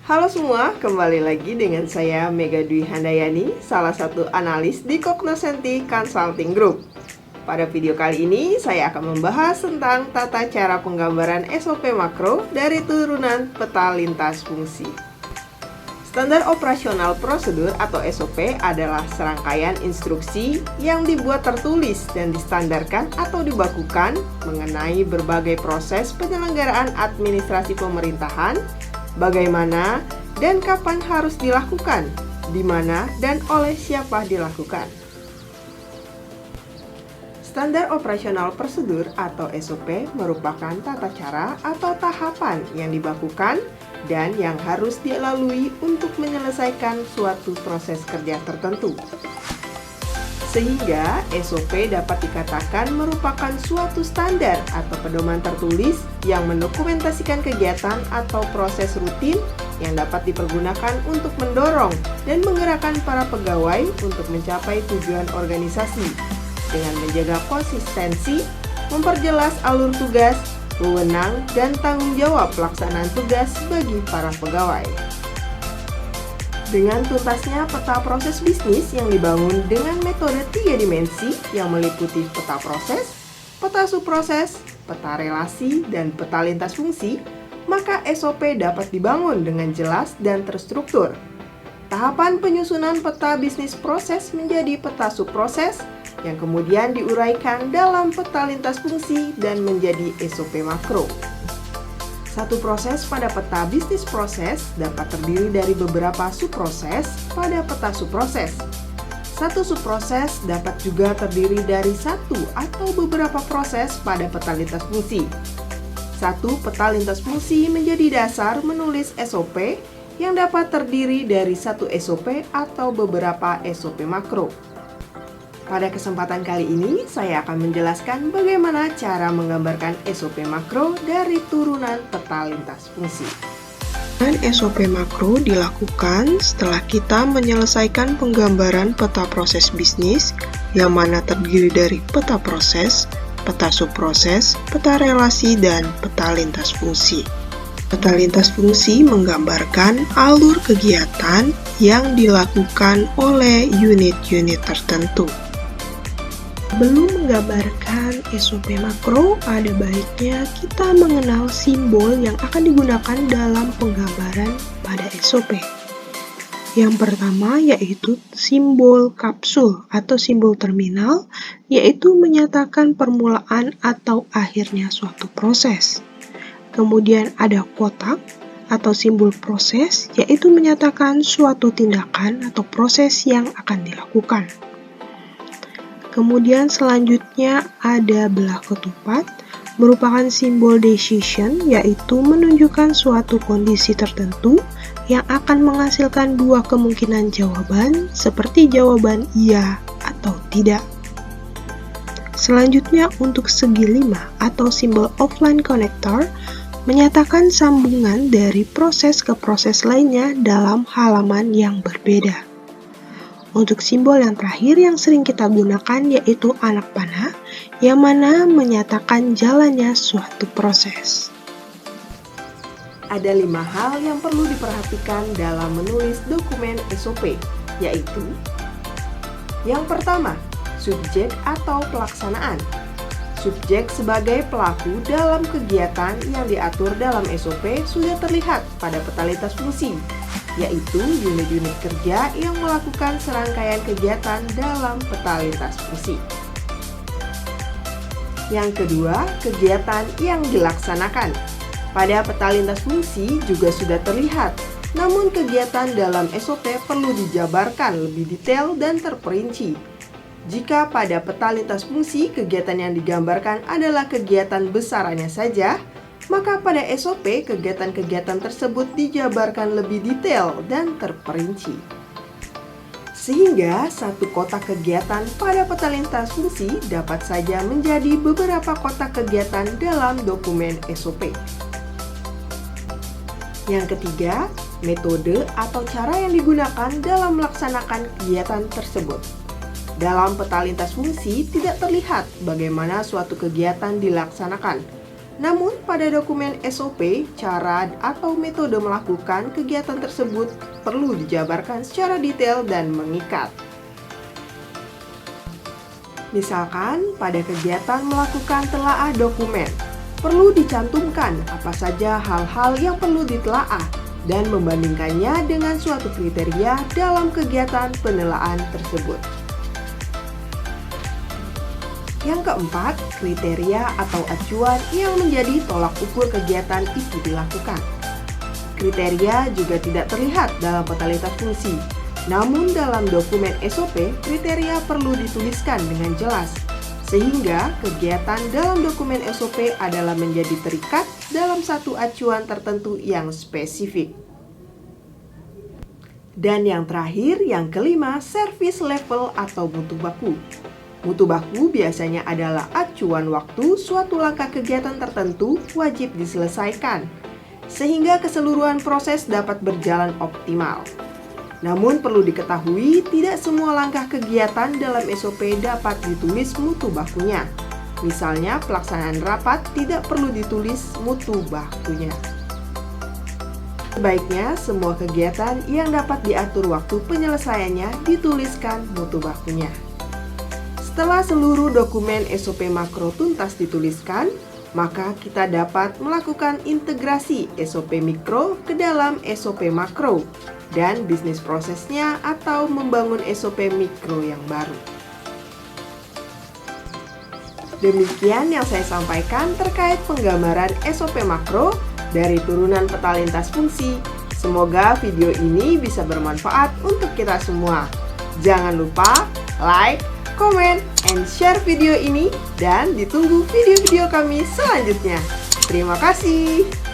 Halo semua, kembali lagi dengan saya Mega Dwi Handayani, salah satu analis di Cognoscenti Consulting Group. Pada video kali ini, saya akan membahas tentang tata cara penggambaran SOP makro dari turunan peta lintas fungsi. Standar Operasional Prosedur atau SOP adalah serangkaian instruksi yang dibuat tertulis dan distandarkan atau dibakukan mengenai berbagai proses penyelenggaraan administrasi pemerintahan, bagaimana dan kapan harus dilakukan, di mana dan oleh siapa dilakukan. Standar Operasional Prosedur atau SOP merupakan tata cara atau tahapan yang dibakukan dan yang harus dilalui untuk menyelesaikan suatu proses kerja tertentu. Sehingga SOP dapat dikatakan merupakan suatu standar atau pedoman tertulis yang mendokumentasikan kegiatan atau proses rutin yang dapat dipergunakan untuk mendorong dan menggerakkan para pegawai untuk mencapai tujuan organisasi dengan menjaga konsistensi, memperjelas alur tugas, wewenang, dan tanggung jawab pelaksanaan tugas bagi para pegawai. Dengan tuntasnya peta proses bisnis yang dibangun dengan metode 3 dimensi yang meliputi peta proses, peta subproses, peta relasi, dan peta lintas fungsi, maka SOP dapat dibangun dengan jelas dan terstruktur. Tahapan penyusunan peta bisnis proses menjadi peta subproses, yang kemudian diuraikan dalam peta lintas fungsi dan menjadi SOP makro. Satu proses pada peta bisnis proses dapat terdiri dari beberapa subproses pada peta subproses. Satu subproses dapat juga terdiri dari satu atau beberapa proses pada peta lintas fungsi. Satu peta lintas fungsi menjadi dasar menulis SOP yang dapat terdiri dari satu SOP atau beberapa SOP makro. Pada kesempatan kali ini, saya akan menjelaskan bagaimana cara menggambarkan SOP makro dari turunan peta lintas fungsi. Dan SOP makro dilakukan setelah kita menyelesaikan penggambaran peta proses bisnis yang mana terdiri dari peta proses, peta subproses, peta relasi, dan peta lintas fungsi. Peta lintas fungsi menggambarkan alur kegiatan yang dilakukan oleh unit-unit tertentu. Belum menggambarkan SOP makro, ada baiknya kita mengenal simbol yang akan digunakan dalam penggambaran pada SOP. Yang pertama yaitu simbol kapsul atau simbol terminal, yaitu menyatakan permulaan atau akhirnya suatu proses. Kemudian ada kotak atau simbol proses, yaitu menyatakan suatu tindakan atau proses yang akan dilakukan. Kemudian selanjutnya ada belah ketupat, merupakan simbol decision, yaitu menunjukkan suatu kondisi tertentu yang akan menghasilkan dua kemungkinan jawaban, seperti jawaban iya atau tidak. Selanjutnya untuk segi 5 atau simbol offline connector, menyatakan sambungan dari proses ke proses lainnya dalam halaman yang berbeda. Untuk simbol yang terakhir yang sering kita gunakan yaitu anak panah, yang mana menyatakan jalannya suatu proses. Ada 5 hal yang perlu diperhatikan dalam menulis dokumen SOP, yaitu yang pertama, subjek atau pelaksanaan. Subjek sebagai pelaku dalam kegiatan yang diatur dalam SOP sudah terlihat pada peta lintas fungsi, yaitu unit-unit kerja yang melakukan serangkaian kegiatan dalam peta lintas fungsi. Yang kedua, kegiatan yang dilaksanakan. Pada peta lintas fungsi juga sudah terlihat, namun kegiatan dalam SOP perlu dijabarkan lebih detail dan terperinci. Jika pada peta lintas fungsi kegiatan yang digambarkan adalah kegiatan besarannya saja, maka pada SOP kegiatan-kegiatan tersebut dijabarkan lebih detail dan terperinci. Sehingga satu kotak kegiatan pada peta lintas fungsi dapat saja menjadi beberapa kotak kegiatan dalam dokumen SOP. Yang ketiga, metode atau cara yang digunakan dalam melaksanakan kegiatan tersebut. Dalam peta lintas fungsi tidak terlihat bagaimana suatu kegiatan dilaksanakan. Namun, pada dokumen SOP, cara atau metode melakukan kegiatan tersebut perlu dijabarkan secara detail dan mengikat. Misalkan, pada kegiatan melakukan telaah dokumen, perlu dicantumkan apa saja hal-hal yang perlu ditelaah dan membandingkannya dengan suatu kriteria dalam kegiatan penelaahan tersebut. Yang keempat, kriteria atau acuan yang menjadi tolak ukur kegiatan itu dilakukan. Kriteria juga tidak terlihat dalam peta lintas fungsi, namun dalam dokumen SOP, kriteria perlu dituliskan dengan jelas, sehingga kegiatan dalam dokumen SOP adalah menjadi terikat dalam satu acuan tertentu yang spesifik. Dan yang terakhir, yang kelima, service level atau mutu baku. Mutu baku biasanya adalah acuan waktu suatu langkah kegiatan tertentu wajib diselesaikan, sehingga keseluruhan proses dapat berjalan optimal. Namun perlu diketahui, tidak semua langkah kegiatan dalam SOP dapat ditulis mutu bakunya. Misalnya, pelaksanaan rapat tidak perlu ditulis mutu bakunya. Sebaiknya, semua kegiatan yang dapat diatur waktu penyelesaiannya dituliskan mutu bakunya. Setelah seluruh dokumen SOP makro tuntas dituliskan, maka kita dapat melakukan integrasi SOP mikro ke dalam SOP makro dan bisnis prosesnya atau membangun SOP mikro yang baru. Demikian yang saya sampaikan terkait penggambaran SOP makro dari turunan peta lintas fungsi. Semoga video ini bisa bermanfaat untuk kita semua. Jangan lupa like, komen, and share video ini, dan ditunggu video-video kami selanjutnya. Terima kasih.